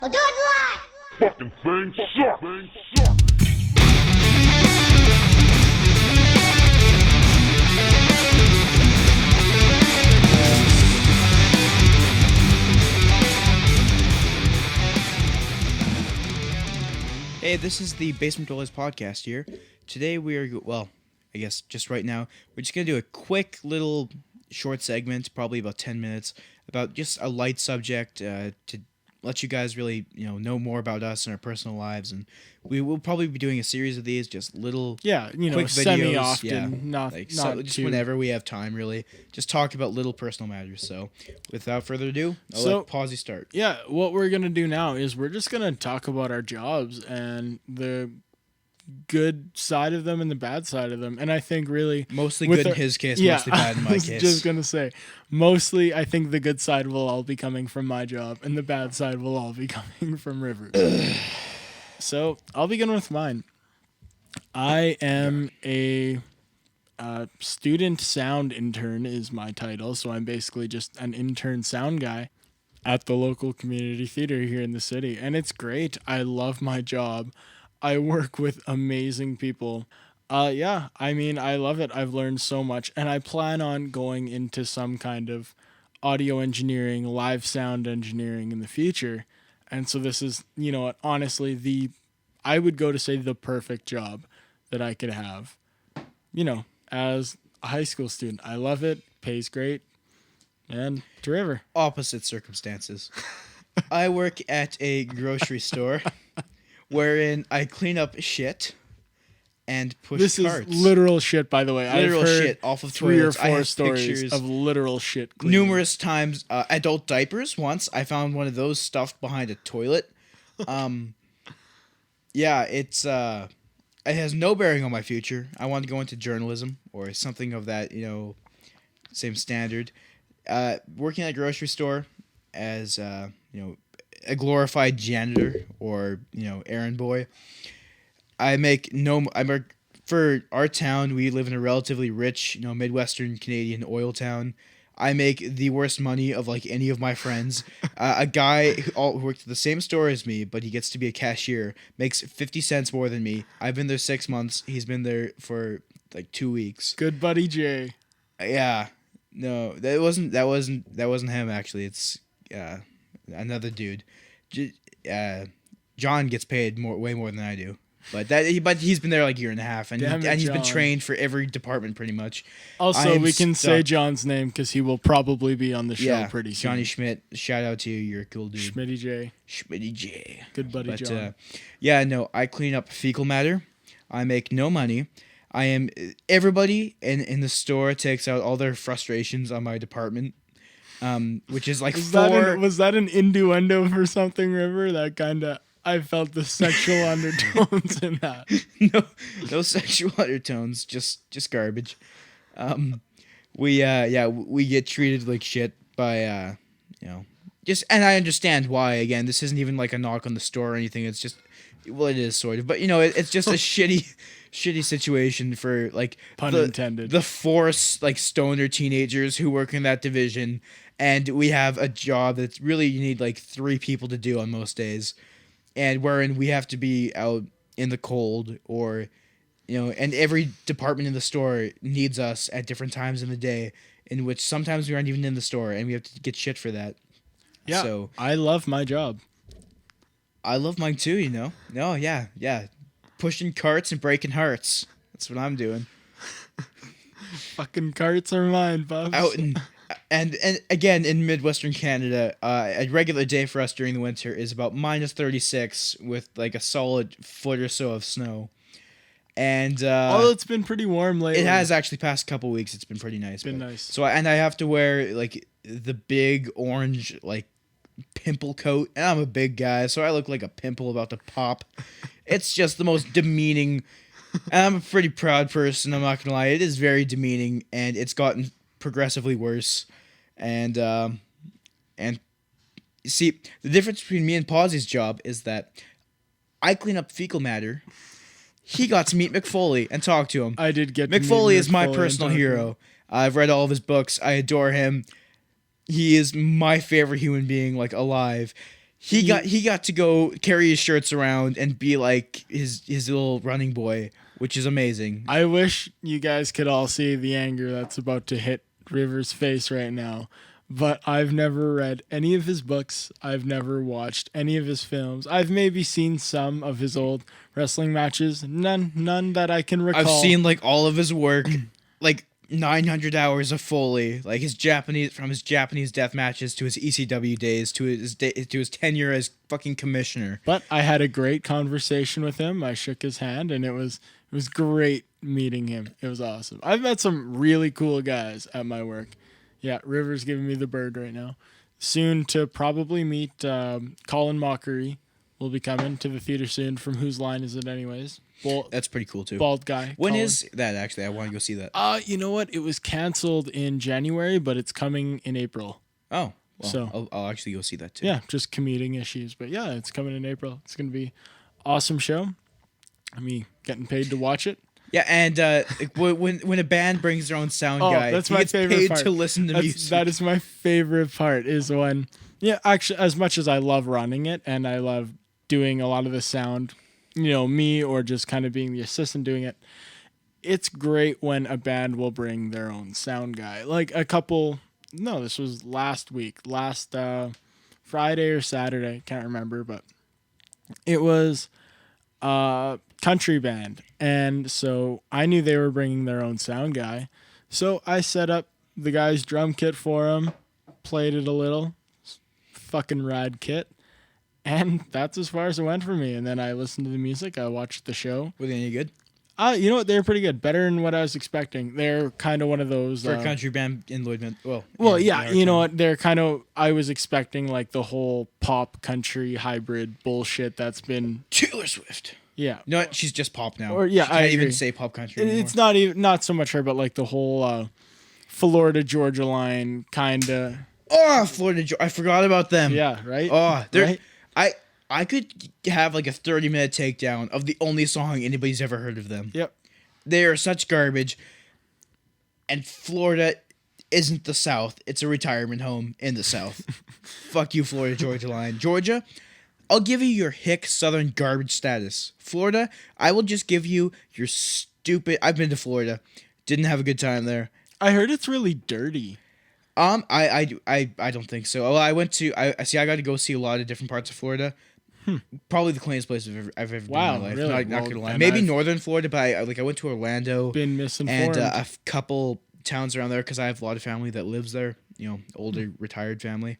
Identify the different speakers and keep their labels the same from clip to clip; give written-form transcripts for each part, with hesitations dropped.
Speaker 1: We'll do it live!
Speaker 2: Fucking thing sucks.
Speaker 3: Hey, this is the Basement Dwellers podcast here. Today we are, I guess just right now, we're just going to do a quick little short segment, probably about 10 minutes, about just a light subject to let you guys really, know more about us and our personal lives. And we will probably be doing a series of these, just little quick videos.
Speaker 1: semi-often, not
Speaker 3: just
Speaker 1: too...
Speaker 3: whenever we have time, really. Just talk about little personal matters. So without further ado, I'll let Pawsy start.
Speaker 1: Yeah, what we're going to do now is we're just going to talk about our jobs and the good side of them and the bad side of them. And I think really...
Speaker 3: Mostly good in his case, mostly bad in my case.
Speaker 1: I was just going to say, mostly I think the good side will all be coming from my job and the bad side will all be coming from Rivers. So I'll begin with mine. I am a student sound intern is my title. So I'm basically just an intern sound guy at the local community theater here in the city. And it's great. I love my job. I work with amazing people. I love it. I've learned so much. And I plan on going into some kind of audio engineering, live sound engineering in the future. And so this is, honestly, I would go to say the perfect job that I could have, as a high school student. I love it. Pays great. And to River.
Speaker 3: Opposite circumstances. I work at a grocery store wherein I clean up shit and push carts.
Speaker 1: This is literal shit, by the way.
Speaker 3: Literal
Speaker 1: I've heard
Speaker 3: shit off of
Speaker 1: 3
Speaker 3: toilets.
Speaker 1: or 4 stories of literal shit cleaning.
Speaker 3: Numerous times. Adult diapers. Once I found one of those stuffed behind a toilet. Yeah, it has no bearing on my future. I want to go into journalism or something of that, same standard. Working at a grocery store as, a glorified janitor or, errand boy. For our town, we live in a relatively rich, Midwestern Canadian oil town. I make the worst money of any of my friends. A guy who worked at the same store as me, but he gets to be a cashier, makes 50 cents more than me. I've been there 6 months. He's been there for 2 weeks.
Speaker 1: Good buddy Jay.
Speaker 3: Yeah. No, that wasn't him actually. It's another dude. John gets paid way more than I do. But he's been there a year and a half, and he's been trained for every department pretty much.
Speaker 1: Also, we can say John's name because he will probably be on the show pretty soon.
Speaker 3: Johnny Schmidt. Shout out to you. You're a cool dude.
Speaker 1: Schmitty J. Good buddy John.
Speaker 3: I clean up fecal matter. I make no money. Everybody in the store takes out all their frustrations on my department. Which is
Speaker 1: was that an innuendo for something, River? That kind of... I felt the sexual undertones in that.
Speaker 3: No sexual undertones, just garbage. We get treated like shit by and I understand why. Again, this isn't even a knock on the store or anything. It's just, it is sort of, but it's just a shitty situation for
Speaker 1: pun intended.
Speaker 3: The 4 stoner teenagers who work in that division, and we have a job that's really you need 3 people to do on most days. And wherein we have to be out in the cold or, and every department in the store needs us at different times in the day, in which sometimes we aren't even in the store and we have to get shit for that.
Speaker 1: Yeah, so, I love my job.
Speaker 3: I love mine too, No, yeah. Pushing carts and breaking hearts. That's what I'm doing.
Speaker 1: Fucking carts are mine, Bubs.
Speaker 3: Out And again, in Midwestern Canada, a regular day for us during the winter is about minus 36 with a solid foot or so of snow. And
Speaker 1: it's been pretty warm lately.
Speaker 3: It has actually past couple weeks. It's been pretty nice.
Speaker 1: It's been nice.
Speaker 3: So I have to wear the big orange pimple coat, and I'm a big guy, so I look like a pimple about to pop. It's just the most demeaning. And I'm a pretty proud person. I'm not gonna lie. It is very demeaning, and it's gotten progressively worse, and see, the difference between me and Pawsy's job is that I clean up fecal matter. He got to meet Mick Foley and talk to him.
Speaker 1: I did get
Speaker 3: Mick
Speaker 1: to
Speaker 3: Foley
Speaker 1: meet
Speaker 3: is my personal hero. I've read all of his books. I adore him. He is my favorite human being alive. He got to go carry his shirts around and be like his little running boy, which is amazing.
Speaker 1: I wish you guys could all see the anger that's about to hit Rivers' face right now. But I've never read any of his books. I've never watched any of his films. I've maybe seen some of his old wrestling matches. None that I can recall.
Speaker 3: I've seen like all of his work, like 900 hours of Foley, like his Japanese death matches to his ECW days to his tenure as fucking commissioner.
Speaker 1: But I had a great conversation with him. I shook his hand, and it was great meeting him. It was awesome. I've met some really cool guys at my work. Yeah, Rivers giving me the bird right now. Soon to probably meet Colin Mockery. Will be coming to the theater soon. From Whose Line Is It Anyways?
Speaker 3: That's pretty cool too.
Speaker 1: Bald guy.
Speaker 3: When
Speaker 1: Colin.
Speaker 3: is that actually? I want to go see that.
Speaker 1: You know what? It was canceled in January, but it's coming in April.
Speaker 3: Oh, well,
Speaker 1: So-
Speaker 3: I'll actually go see that too.
Speaker 1: Yeah, just commuting issues. But yeah, it's coming in April. It's going to be awesome show. Me getting paid to watch it.
Speaker 3: Yeah, and when a band brings their own sound guy,
Speaker 1: that's
Speaker 3: he
Speaker 1: my
Speaker 3: gets
Speaker 1: favorite
Speaker 3: paid
Speaker 1: part.
Speaker 3: to listen to music.
Speaker 1: That is my favorite part. Is when, yeah, actually, as much as I love running it and I love doing a lot of the sound, me or just kind of being the assistant doing it. It's great when a band will bring their own sound guy. Like this was last Friday or Saturday, can't remember, but it was country band, and so I knew they were bringing their own sound guy, so I set up the guy's drum kit for him, played it a little, fucking rad kit, and that's as far as it went for me. And then I listened to the music, I watched the show.
Speaker 3: Were they any good?
Speaker 1: You know what, they're pretty good, better than what I was expecting. They're kind of one of those
Speaker 3: For a country band in Lloydminster.
Speaker 1: well, yeah, you know what? They're kind of. I was expecting like the whole pop country hybrid bullshit that's been.
Speaker 3: Taylor Swift.
Speaker 1: Yeah,
Speaker 3: No, what? She's just pop now.
Speaker 1: Or, yeah,
Speaker 3: she can't
Speaker 1: I
Speaker 3: even
Speaker 1: agree.
Speaker 3: say pop country anymore.
Speaker 1: It's not so much her, but like the whole Florida Georgia line kind of.
Speaker 3: Oh, Florida. I forgot about them.
Speaker 1: Yeah, right.
Speaker 3: Oh, they're.
Speaker 1: Right?
Speaker 3: I could have like a 30-minute takedown of the only song anybody's ever heard of them.
Speaker 1: Yep.
Speaker 3: They are such garbage. And Florida isn't the South. It's a retirement home in the South. Fuck you, Florida Georgia line. Georgia, I'll give you your hick Southern garbage status. Florida, I will just give you your stupid. I've been to Florida. Didn't have a good time there.
Speaker 1: I heard it's really dirty.
Speaker 3: I don't think so. Well, I went to. I got to go see a lot of different parts of Florida. Probably the cleanest place I've ever been
Speaker 1: Wow,
Speaker 3: in my life.
Speaker 1: really?
Speaker 3: Not
Speaker 1: Well,
Speaker 3: gonna lie.
Speaker 1: and
Speaker 3: Maybe
Speaker 1: I've-
Speaker 3: northern Florida, but I went to Orlando
Speaker 1: Been misinformed.
Speaker 3: and a couple towns around there because I have a lot of family that lives there. Older retired family.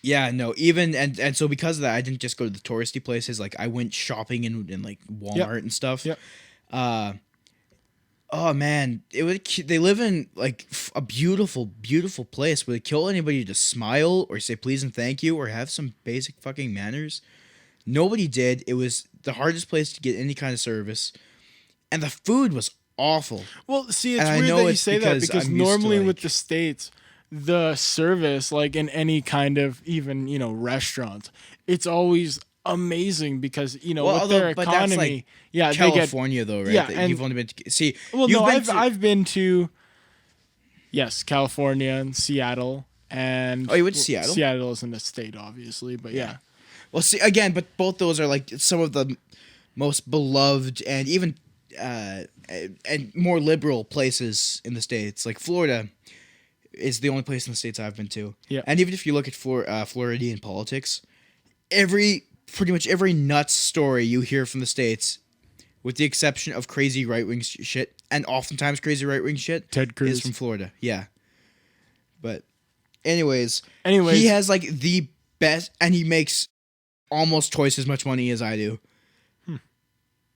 Speaker 3: Yeah, no, even and so because of that, I didn't just go to the touristy places. Like I went shopping in like Walmart and stuff.
Speaker 1: Yep.
Speaker 3: Oh man, they live in like a beautiful, beautiful place. Would it kill anybody to smile or say please and thank you or have some basic fucking manners? Nobody did. It was the hardest place to get any kind of service, and the food was awful.
Speaker 1: Well, see, it's
Speaker 3: And I
Speaker 1: weird
Speaker 3: know
Speaker 1: that you
Speaker 3: it's
Speaker 1: say that
Speaker 3: because
Speaker 1: because
Speaker 3: I'm used to,
Speaker 1: normally with
Speaker 3: like-
Speaker 1: the States, the service, like in any kind of even restaurants, it's always amazing because with their
Speaker 3: but that's
Speaker 1: economy,
Speaker 3: like
Speaker 1: yeah, they get.
Speaker 3: California though, right?
Speaker 1: yeah,
Speaker 3: That
Speaker 1: and-
Speaker 3: you've only been to see.
Speaker 1: Well,
Speaker 3: you've
Speaker 1: no,
Speaker 3: been to-
Speaker 1: I've been to. Yes, California and Seattle, and
Speaker 3: Oh, you went to Seattle?
Speaker 1: Seattle isn't a state, obviously, but yeah.
Speaker 3: Well, see again, but both those are like some of the most beloved and even and more liberal places in the States. Like Florida is the only place in the States I've been to.
Speaker 1: Yeah.
Speaker 3: And even if you look at Floridian politics, pretty much every nuts story you hear from the States, with the exception of crazy right wing shit, and oftentimes crazy right wing shit,
Speaker 1: Ted Cruz.
Speaker 3: is from Florida. Yeah. But, anyways,
Speaker 1: Anyways,
Speaker 3: he has like the best, and he makes almost twice as much money as I do.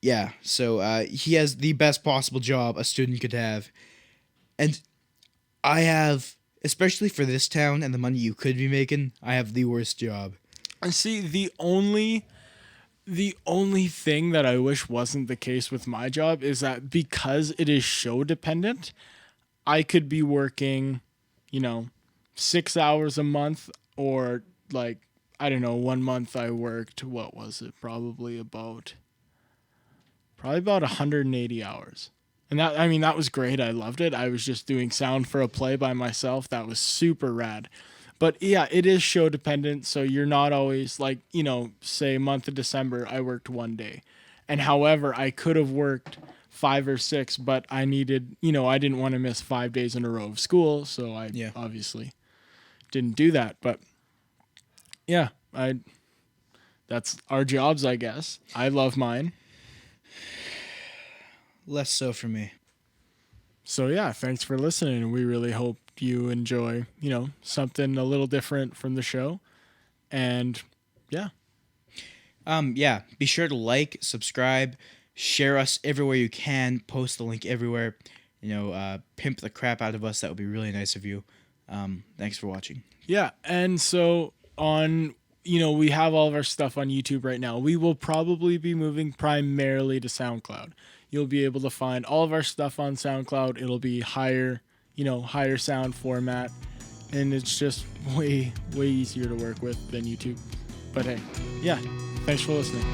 Speaker 3: Yeah, so he has the best possible job a student could have, and I have, especially for this town and the money you could be making, I have the worst job.
Speaker 1: and see the only thing that I wish wasn't the case with my job is that because it is show dependent, I could be working, 6 hours a month, or like, I don't know, 1 month I worked, what was it? Probably about 180 hours. And that was great. I loved it. I was just doing sound for a play by myself. That was super rad. But yeah, it is show dependent. So you're not always like, say month of December, I worked 1 day. And however, I could have worked 5 or 6, but I needed, I didn't want to miss 5 days in a row of school. So I obviously didn't do that. But yeah, that's our jobs, I guess. I love mine.
Speaker 3: Less so for me.
Speaker 1: So yeah, thanks for listening. And we really hope you enjoy, something a little different from the show. And yeah.
Speaker 3: Be sure to like, subscribe, share us everywhere you can, post the link everywhere. Pimp the crap out of us. That would be really nice of you. Thanks for watching.
Speaker 1: Yeah. And so we have all of our stuff on YouTube right now. We will probably be moving primarily to SoundCloud. You'll be able to find all of our stuff on SoundCloud. It'll be higher sound format, and it's just way, way easier to work with than YouTube. But hey, yeah, thanks for listening.